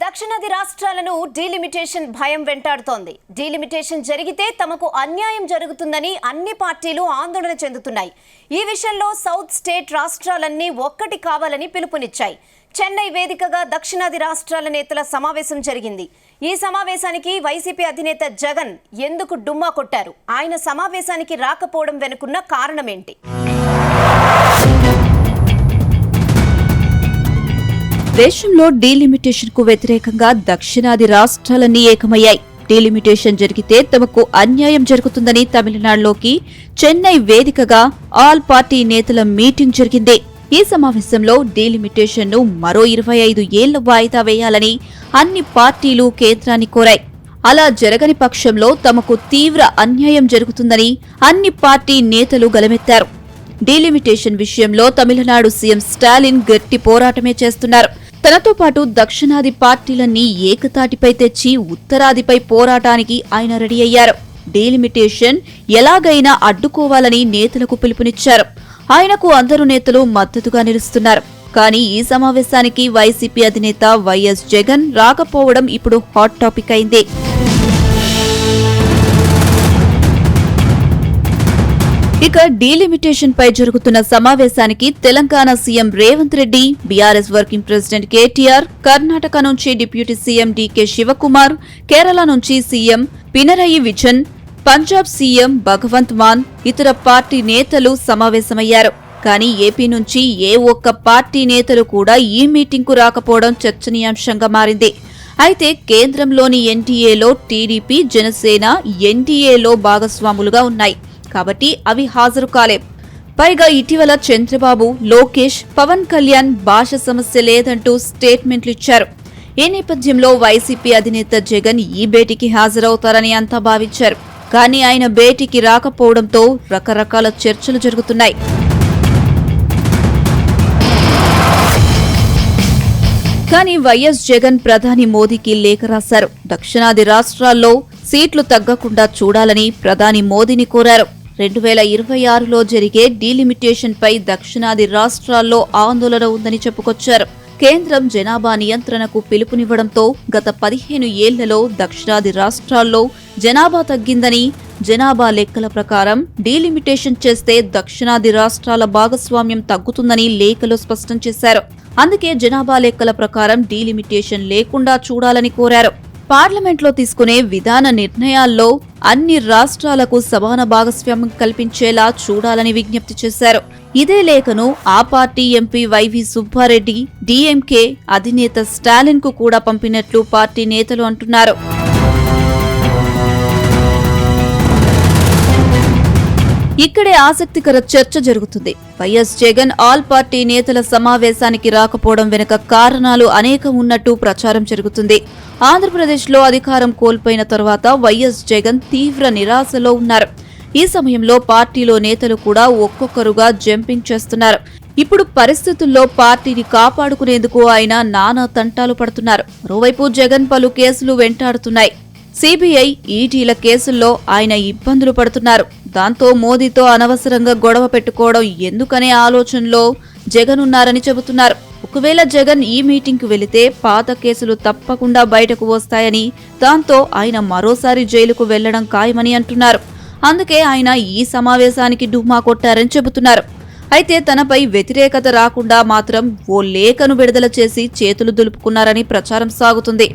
దక్షిణాది రాష్ట్రాలను డీలిమిటేషన్ భయం వెంటాడుతోంది. డీలిమిటేషన్ జరిగితే తమకు అన్యాయం జరుగుతుందని అన్ని పార్టీలు ఆందోళన చెందుతున్నాయి. ఈ విషయంలో సౌత్ స్టేట్ రాష్ట్రాలన్నీ ఒక్కటి కావాలని పిలుపునిచ్చాయి. చెన్నై వేదికగా దక్షిణాది రాష్ట్రాల నేతల సమావేశం జరిగింది. ఈ సమావేశానికి వైసీపీ అధినేత జగన్ ఎందుకు డుమ్మా కొట్టారు? ఆయన సమావేశానికి రాకపోవడం వెనుకున్న కారణమేంటి? దేశంలో డీలిమిటేషన్ కు వ్యతిరేకంగా దక్షిణాది రాష్ట్రాలన్నీ ఏకమయ్యాయి. డీలిమిటేషన్ జరిగితే తమకు అన్యాయం జరుగుతుందని తమిళనాడులోకి చెన్నై వేదికగా ఆల్ పార్టీ నేతల మీటింగ్ జరిగింది. ఈ సమావేశంలో డీలిమిటేషన్ ను మరో 25 ఏళ్ల వాయిదా వేయాలని అన్ని పార్టీలు కేంద్రాన్ని కోరాయి. అలా జరగని పక్షంలో తమకు తీవ్ర అన్యాయం జరుగుతుందని అన్ని పార్టీ నేతలు గలమెత్తారు. డీలిమిటేషన్ విషయంలో తమిళనాడు సీఎం స్టాలిన్ గట్టి పోరాటమే చేస్తున్నారు. తనతో పాటు దక్షిణాది పార్టీలన్నీ ఏకతాటిపై తెచ్చి ఉత్తరాదిపై పోరాటానికి ఆయన రెడీ అయ్యారు. డీలిమిటేషన్ ఎలాగైనా అడ్డుకోవాలని నేతలకు పిలుపునిచ్చారు. ఆయనకు అందరూ నేతలు మద్దతుగా నిలుస్తున్నారు. కానీ ఈ సమావేశానికి వైసీపీ అధినేత వైఎస్ జగన్ రాకపోవడం ఇప్పుడు హాట్ టాపిక్ అయింది. ఇక డీలిమిటేషన్ పై జరుగుతున్న సమావేశానికి Telangana CM Revanth Reddy, BRS working president KTR, Karnataka నుంచి deputy CM DK Shivakumar, Kerala నుంచి సీఎం పినరయి విజయన్, పంజాబ్ సీఎం భగవంత్ మాన్, ఇతర పార్టీ నేతలు సమావేశమయ్యారు. కానీ ఏపీ నుంచి ఏ ఒక్క పార్టీ నేతలు కూడా ఈ మీటింగ్ కు రాకపోవడం చర్చనీయాంశంగా మారింది. అయితే కేంద్రంలోని ఎన్డీఏలో టీడీపీ, జనసేన ఎన్డీఏలో భాగస్వాములుగా ఉన్నాయి కాబట్టి అవి హాజరు కాలేవు. పైగా ఇటీవల చంద్రబాబు, లోకేష్, పవన్ కళ్యాణ్ భాష సమస్య లేదంటూ స్టేట్మెంట్లు ఇచ్చారు. ఈ నేపథ్యంలో వైసీపీ అధినేత జగన్ ఈ భేటీకి హాజరవుతారని అంతా భావించారు. కానీ ఆయన భేటీకి రాకపోవడంతో రకరకాల చర్చలు జరుగుతున్నాయి. కానీ వైఎస్ జగన్ ప్రధాని మోదీకి లేఖ రాశారు. దక్షిణాది రాష్ట్రాల్లో సీట్లు తగ్గకుండా చూడాలని ప్రధాని మోదీని కోరారు. 2026లో జరిగే డీలిమిటేషన్ పై దక్షిణాది రాష్ట్రాల్లో ఆందోళన ఉందని చెప్పుకొచ్చారు. కేంద్రం జనాభా నియంత్రణకు పిలుపునివ్వడంతో గత 15 ఏళ్లలో దక్షిణాది రాష్ట్రాల్లో జనాభా తగ్గిందని, జనాభా లెక్కల ప్రకారం డీలిమిటేషన్ చేస్తే దక్షిణాది రాష్ట్రాల భాగస్వామ్యం తగ్గుతుందని లేఖలో స్పష్టం చేశారు. అందుకే జనాభా లెక్కల ప్రకారం డీలిమిటేషన్ లేకుండా చూడాలని కోరారు. పార్లమెంట్లో తీసుకునే విధాన నిర్ణయాల్లో అన్ని రాష్ట్రాలకు సమాన భాగస్వామ్యం కల్పించేలా చూడాలని విజ్ఞప్తి చేశారు. ఇదే లేఖను ఆ పార్టీ ఎంపీ వైవి సుబ్బారెడ్డి, డీఎంకే అధినేత స్టాలిన్ కు కూడా పంపినట్లు పార్టీ నేతలు అంటున్నారు. ఇక్కడే ఆసక్తికర చర్చ జరుగుతుంది. వైఎస్ జగన్ ఆల్ పార్టీ నేతల సమావేశానికి రాకపోవడం వెనుక కారణాలు అనేకం ఉన్నట్టు ప్రచారం జరుగుతుంది. ఆంధ్రప్రదేశ్లో అధికారం కోల్పోయిన తర్వాత వైఎస్ జగన్ తీవ్ర నిరాశలో ఉన్నారు. ఈ సమయంలో పార్టీలో నేతలు కూడా ఒక్కొక్కరుగా జంపింగ్ చేస్తున్నారు. ఇప్పుడు పరిస్థితుల్లో పార్టీని కాపాడుకునేందుకు ఆయన నానా తంటాలు పడుతున్నారు. మరోవైపు జగన్ పలు కేసులు వెంటాడుతున్నాయి. సిబిఐ, ఈడీల కేసుల్లో ఆయన ఇబ్బందులు పడుతున్నారు. దాంతో మోదీతో అనవసరంగా గొడవ పెట్టుకోవడం ఎందుకనే ఆలోచనలో జగన్ ఉన్నారని చెబుతున్నారు. ఒకవేళ జగన్ ఈ మీటింగ్ కు వెళితే పాత కేసులు తప్పకుండా బయటకు వస్తాయని, దాంతో ఆయన మరోసారి జైలుకు వెళ్లడం ఖాయమని అంటున్నారు. అందుకే ఆయన ఈ సమావేశానికి డుమ్మా కొట్టారని చెబుతున్నారు. అయితే తనపై వ్యతిరేకత రాకుండా మాత్రం ఓ లేఖను విడుదల చేసి చేతులు దులుపుకున్నారని ప్రచారం సాగుతుంది.